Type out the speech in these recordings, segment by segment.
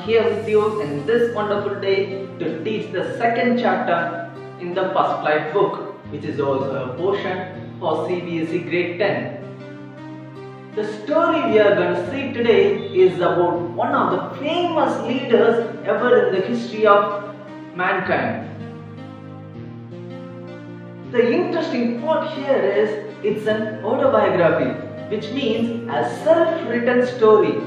here with you in this wonderful day to teach the second chapter in the First Life book, which is also a portion for CBSE Grade 10. The story we are going to see today is about one of the famous leaders ever in the history of mankind. The interesting part here is it's an autobiography, which means a self-written story.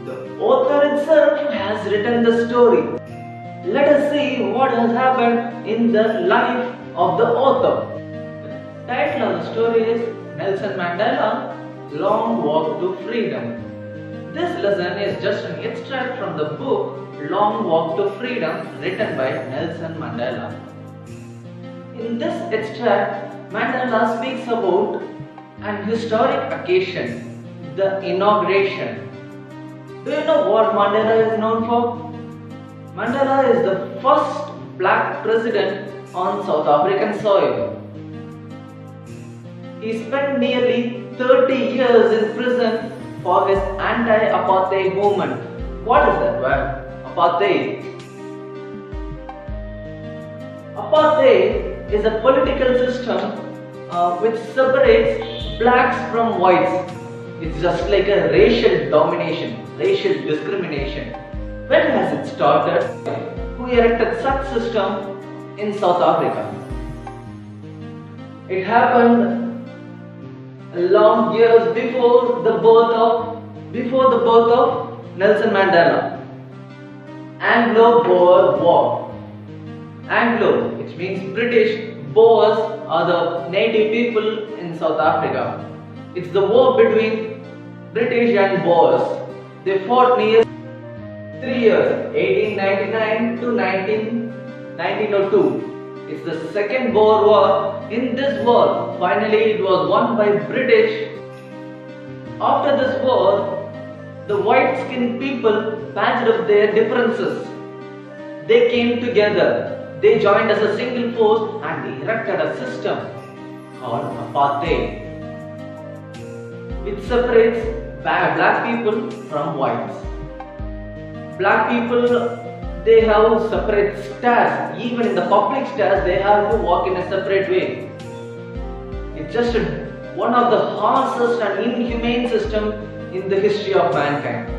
The author itself has written the story. Let us see what has happened in the life of the author. The title of the story is Nelson Mandela, Long Walk to Freedom. This lesson is just an extract from the book Long Walk to Freedom written by Nelson Mandela. In this extract, Mandela speaks about an historic occasion, the inauguration. Do you know what Mandela is known for? Mandela is the first black president on South African soil. He spent nearly 30 years in prison for his anti-apartheid movement. What is that word? Apartheid. Apartheid is a political system which separates blacks from whites. It's just like a racial domination, racial discrimination. When has it started? Who erected such system in South Africa? It happened long years before the birth of Nelson Mandela. Anglo-Boer War. Anglo, which means British, Boers are the native people in South Africa. It's the war between British and Boers. They fought near 3 years, 1899 to 1902. It's the second Boer War. In this war, finally it was won by British. After this war, the white-skinned people patched up their differences. They came together. They joined as a single force and they erected a system called apartheid, which separates black people from whites. Black people, they have separate stairs. Even in the public stairs, they have to walk in a separate way. It's just one of the harshest and inhumane system in the history of mankind.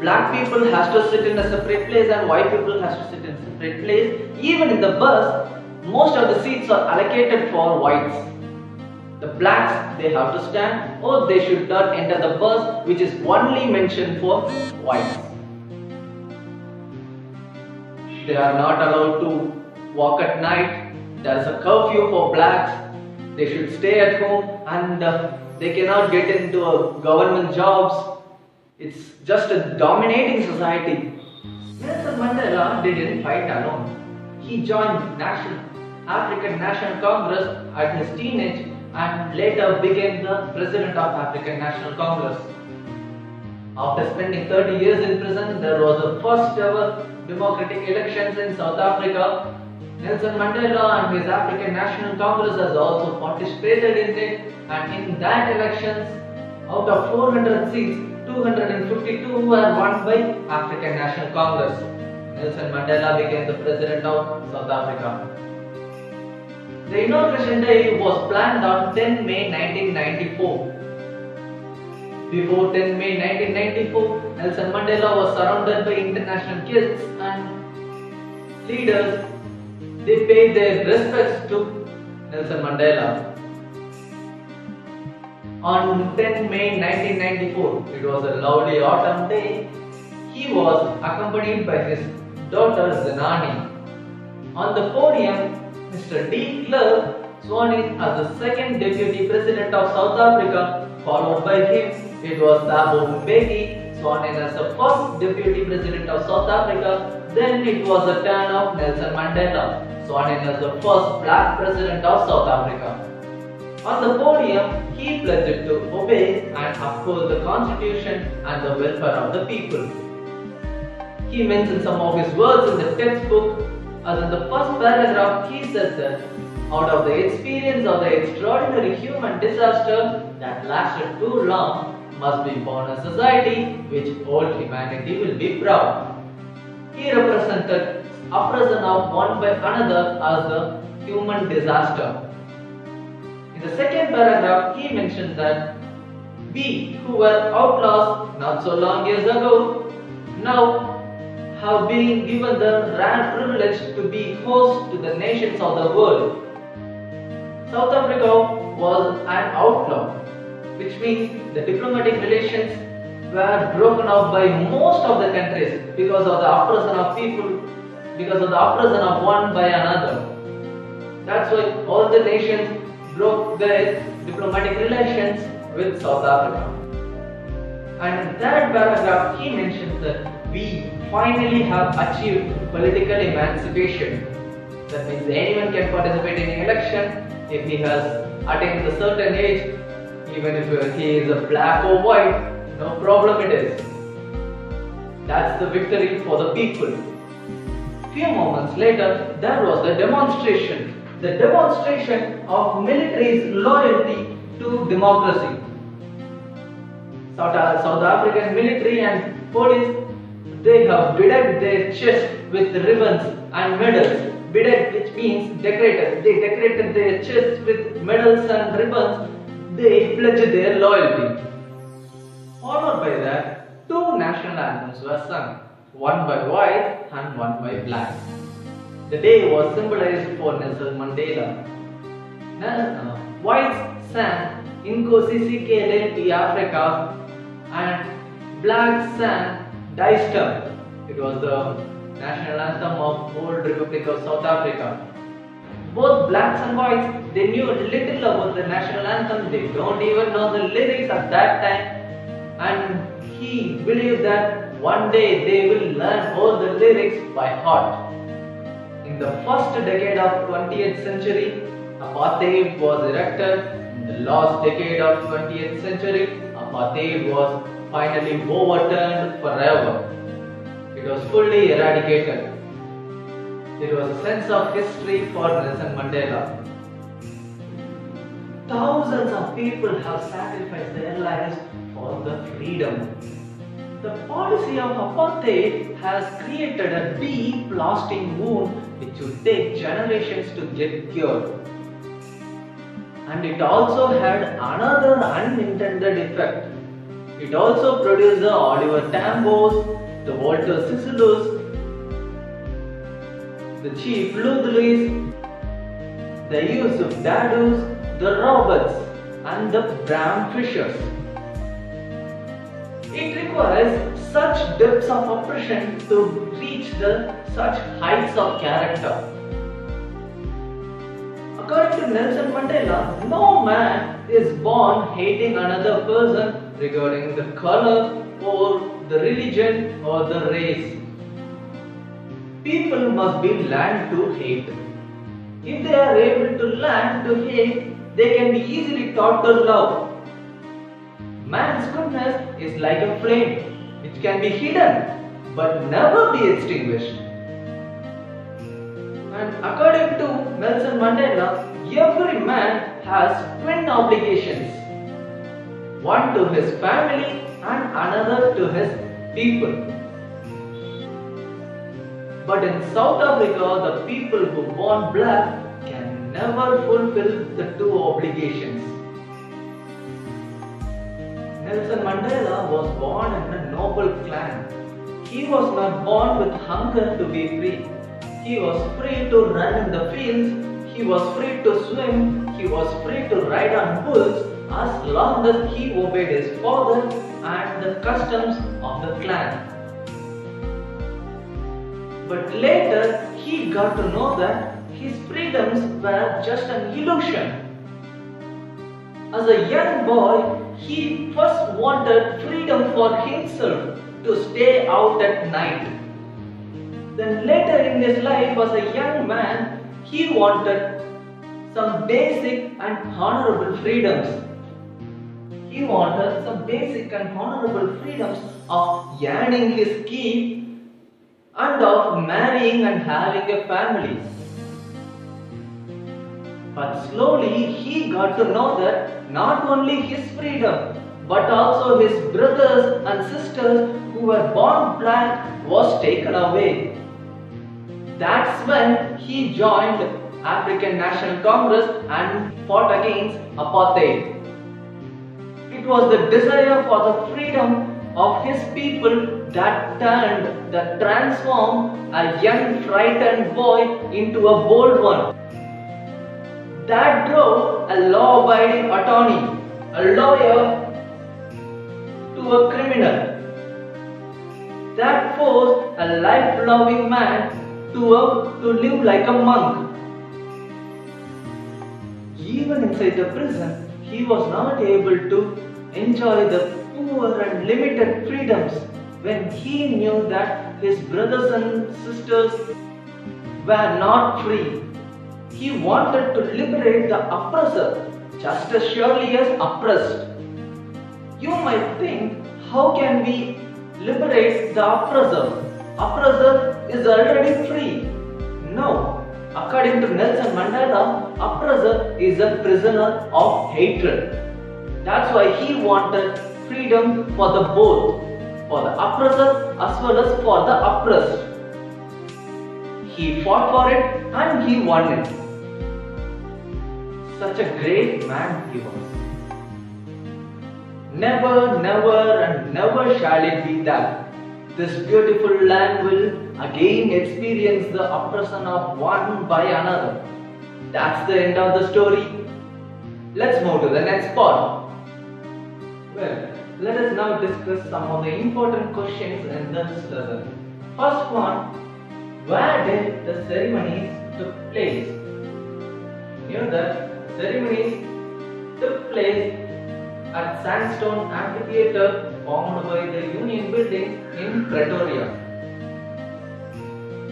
Black people has to sit in a separate place and white people has to sit in a separate place. Even in the bus, most of the seats are allocated for whites. The blacks, they have to stand or they should not enter the bus, which is only mentioned for whites. They are not allowed to walk at night. There is a curfew for blacks. They should stay at home and they cannot get into government jobs. It's just a dominating society. Nelson Mandela didn't fight alone. He joined African National Congress at his teenage and later became the President of African National Congress. After spending 30 years in prison, there was the first ever democratic elections in South Africa. Nelson Mandela and his African National Congress has also participated in it, and in that elections, out of 400 seats, 252 were won by African National Congress. Nelson Mandela became the President of South Africa. The inauguration day was planned on 10 May 1994. Before 10 May 1994, Nelson Mandela was surrounded by international guests and leaders. They paid their respects to Nelson Mandela. On 10 May 1994, it was a lovely autumn day, he was accompanied by his daughter Zenani. On the podium, Mr. De Klerk sworn in as the second Deputy President of South Africa, followed by him, it was Thabo Mbeki sworn in as the first Deputy President of South Africa. Then it was the turn of Nelson Mandela, sworn in as the first Black President of South Africa. On the podium, he pledged to obey and uphold the Constitution and the welfare of the people. He mentioned some of his words in the textbook. As in the first paragraph, he said that out of the experience of the extraordinary human disaster that lasted too long, must be born a society which all humanity will be proud. He represented oppression of one by another as a human disaster. In the second paragraph, he mentioned that we who were outlaws not so long years ago now have been given the rare privilege to be host to the nations of the world. South Africa was an outlaw, which means the diplomatic relations were broken off by most of the countries because of the oppression of people, because of the oppression of one by another. That's why all the nations broke their diplomatic relations with South Africa. And in that paragraph, he mentions that we finally have achieved political emancipation. That means anyone can participate in an election if he has attained a certain age, even if he is a black or white, no problem it is. That's the victory for the people. Few moments later, there was the demonstration. The demonstration of military's loyalty to democracy. South African military and police, they have bedecked their chest with ribbons and medals. Bedecked, which means decorated. They decorated their chests with medals and ribbons. They pledged their loyalty. Followed by that, two national anthems were sung, one by white and one by black. The day was symbolized for Nelson Mandela. White sang Inkosi Sisikele Africa and black sang Die Stem. It was the national anthem of old Republic of South Africa. Both blacks and whites, they knew little about the national anthem. They don't even know the lyrics at that time. And he believed that one day they will learn all the lyrics by heart. In the first decade of 20th century, apartheid was erected. In the last decade of 20th century, apartheid was finally overturned forever. It was fully eradicated. It was a sense of history for Nelson Mandela. Thousands of people have sacrificed their lives for the freedom. The policy of apartheid has created a deep, lasting wound which will take generations to get cured. And it also had another unintended effect. It also produced the Oliver Tambos, the Walter Sisulus, the Chief Luthelis, the Yusuf Dadus, the Roberts, and the Bram Fishers. It requires such depths of oppression to reach such heights of character. According to Nelson Mandela, no man is born hating another person regarding the color or the religion or the race. People must be learned to hate. If they are able to learn to hate, they can be easily taught to love. Man's goodness is like a flame which can be hidden but never be extinguished. And according to Nelson Mandela, every man has twin obligations. One to his family and another to his people. But in South Africa, the people who are born black can never fulfill the two obligations. Nelson Mandela was born in a noble clan. He was not born with hunger to be free. He was free to run in the fields. He was free to swim. He was free to ride on bulls as long as he obeyed his father and the customs of the clan. But later he got to know that his freedoms were just an illusion. As a young boy, he first wanted freedom for himself to stay out at night. Then later in his life as a young man, he wanted some basic and honorable freedoms. He wanted some basic and honorable freedoms of earning his keep and of marrying and having a family. But slowly he got to know that not only his freedom but also his brothers and sisters who were born black was taken away. That's when he joined African National Congress and fought against apartheid. It was the desire for the freedom of his people that transformed a young frightened boy into a bold one. That drove a law-abiding attorney, a lawyer, to a criminal. That forced a life-loving man to live like a monk. Even inside the prison, he was not able to enjoy the poor and limited freedoms when he knew that his brothers and sisters were not free. He wanted to liberate the oppressor just as surely as oppressed. You might think, how can we liberate the oppressor? Oppressor is already free. No. According to Nelson Mandela, oppressor is a prisoner of hatred. That's why he wanted freedom for the both, for the oppressor as well as for the oppressed. He fought for it and he won it. Such a great man he was. Never, never and never shall it be that this beautiful land will again experience the oppression of one by another. That's the end of the story. Let's move to the next part. Well, let us now discuss some of the important questions in this lesson. First one, where did the ceremonies took place? You know that ceremonies took place at Sandstone Amphitheatre formed by the Union Building in Pretoria.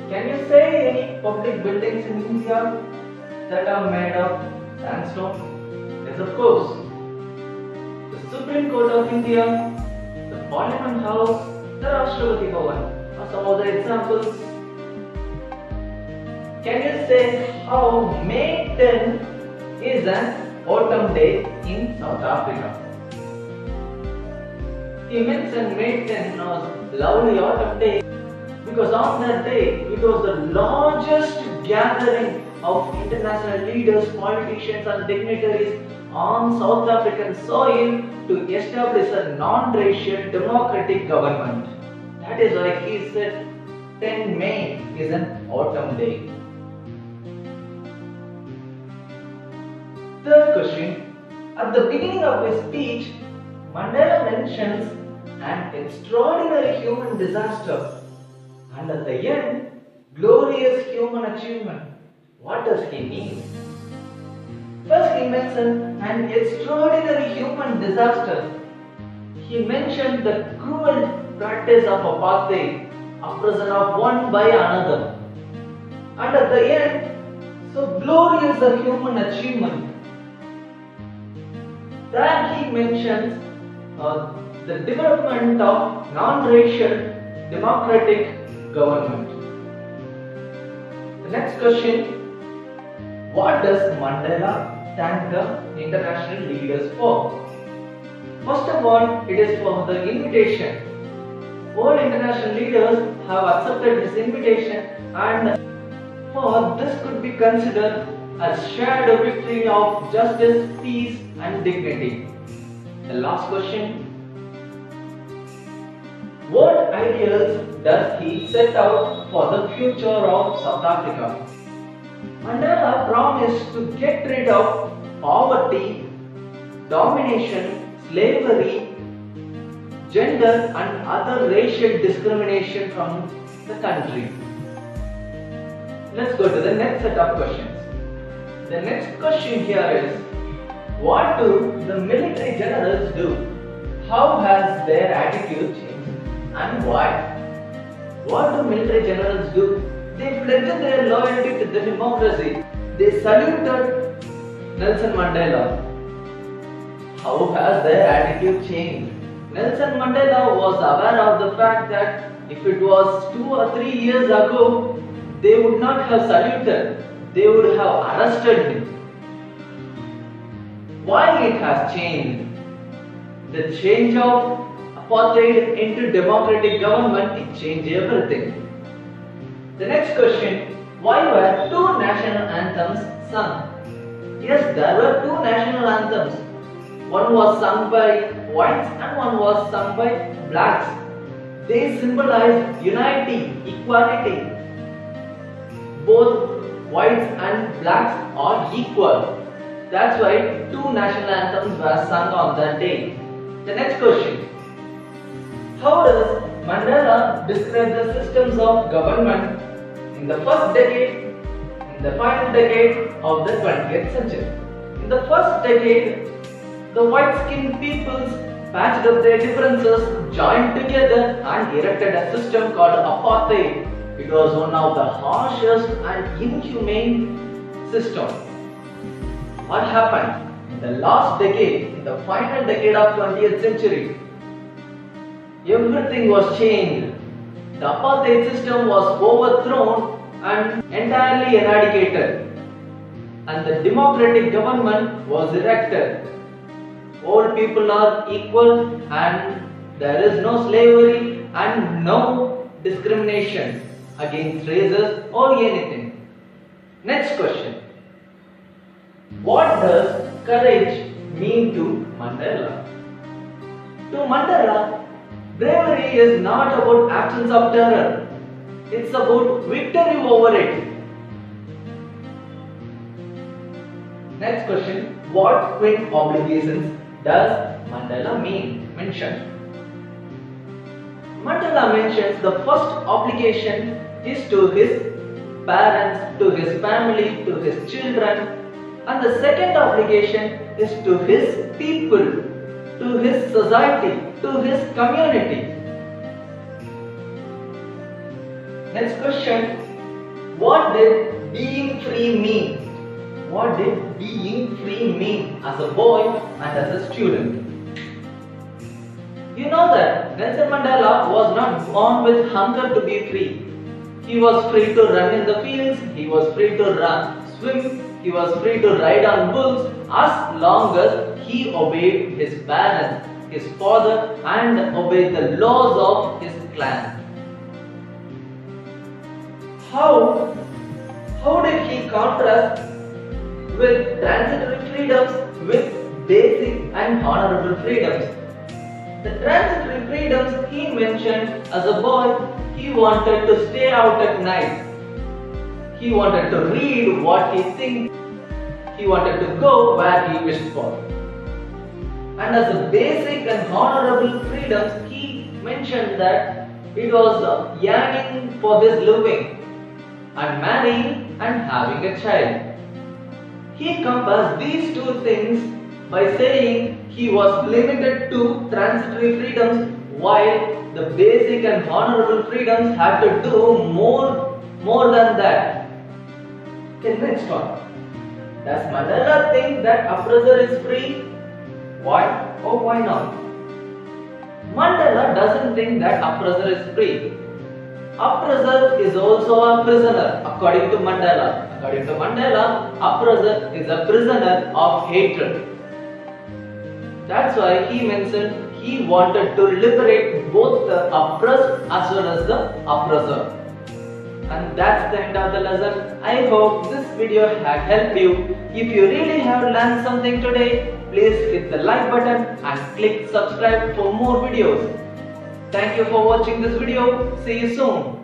Can you say any public buildings in India that are made of sandstone? Yes, of course. The Supreme Court of India, the Parliament House, the Rashtrapati Bhavan are some of the examples. Can you say how May 10 is an autumn day in South Africa? He mentioned May 10 was lovely autumn day because on that day it was the largest gathering of international leaders, politicians and dignitaries on South African soil to establish a non-racial democratic government. That is why he said 10 May is an autumn day. Third question. At the beginning of his speech, Mandela mentions an extraordinary human disaster and at the end, glorious human achievement. What does he mean? First, he mentioned an extraordinary human disaster. He mentioned the cruel practice of apartheid, oppression of one by another. And at the end, so glorious a human achievement. There he mentions the development of non-racial democratic government. The next question, what does Mandela thank the international leaders for? First of all, it is for the invitation. All international leaders have accepted this invitation and for this could be considered as shared victory of justice, peace and dignity. The last question, what ideals does he set out for the future of South Africa? Mandela promised to get rid of poverty, domination, slavery, gender and other racial discrimination from the country. Let's go to the next set of questions. The next question here is, what do the military generals do? How has their attitude changed and why? What do military generals do? They pledged their loyalty to the democracy. They saluted Nelson Mandela. How has their attitude changed? Nelson Mandela was aware of the fact that if it was 2 or 3 years ago, they would not have saluted. They would have arrested him. Why it has changed? The change of apartheid into democratic government, it changed everything. The next question, why were two national anthems sung? Yes, there were two national anthems. One was sung by whites and one was sung by blacks. They symbolize unity, equality. Both whites and blacks are equal. That's why two national anthems were sung on that day. The next question. How does Mandela describe the systems of government in the first decade, in the final decade of the 20th century? In the first decade, the white-skinned peoples patched up their differences, joined together and erected a system called apartheid. It was one of the harshest and inhumane systems. What happened? In the last decade, in the final decade of 20th century, everything was changed. The apartheid system was overthrown and entirely eradicated. And the democratic government was erected. All people are equal and there is no slavery and no discrimination against races or anything. Next question. What does courage mean to Mandela? To Mandela, bravery is not about absence of terror. It's about victory over it. Next question. What twin obligations does Mandela mention? Mandela mentions the first obligation is to his parents, to his family, to his children, and the second obligation is to his people, to his society, to his community. Next question. What did being free mean? What did being free mean as a boy and as a student? You know that Nelson Mandela was not born with hunger to be free. He was free to run in the fields, he was free to swim, he was free to ride on bulls as long as he obeyed his parents, his father, and obeyed the laws of his clan. How did he contrast with transitory freedoms with basic and honorable freedoms? The transitory freedoms he mentioned as a boy, he wanted to stay out at night. He wanted to read what he thinks. He wanted to go where he wished for. And as a basic and honorable freedoms, he mentioned that it was yearning for this living and marrying and having a child. He compares these two things by saying he was limited to transitory freedoms while the basic and honorable freedoms had to do more than that. Okay, next one. Does Mandela think that oppressor is free? Why or why not? Mandela doesn't think that oppressor is free. Oppressor is also a prisoner according to Mandela. According to Mandela, oppressor is a prisoner of hatred. That's why he mentioned he wanted to liberate both the oppressed as well as the oppressor. And that's the end of the lesson. I hope this video had helped you. If you really have learned something today, please hit the like button and click subscribe for more videos. Thank you for watching this video. See you soon.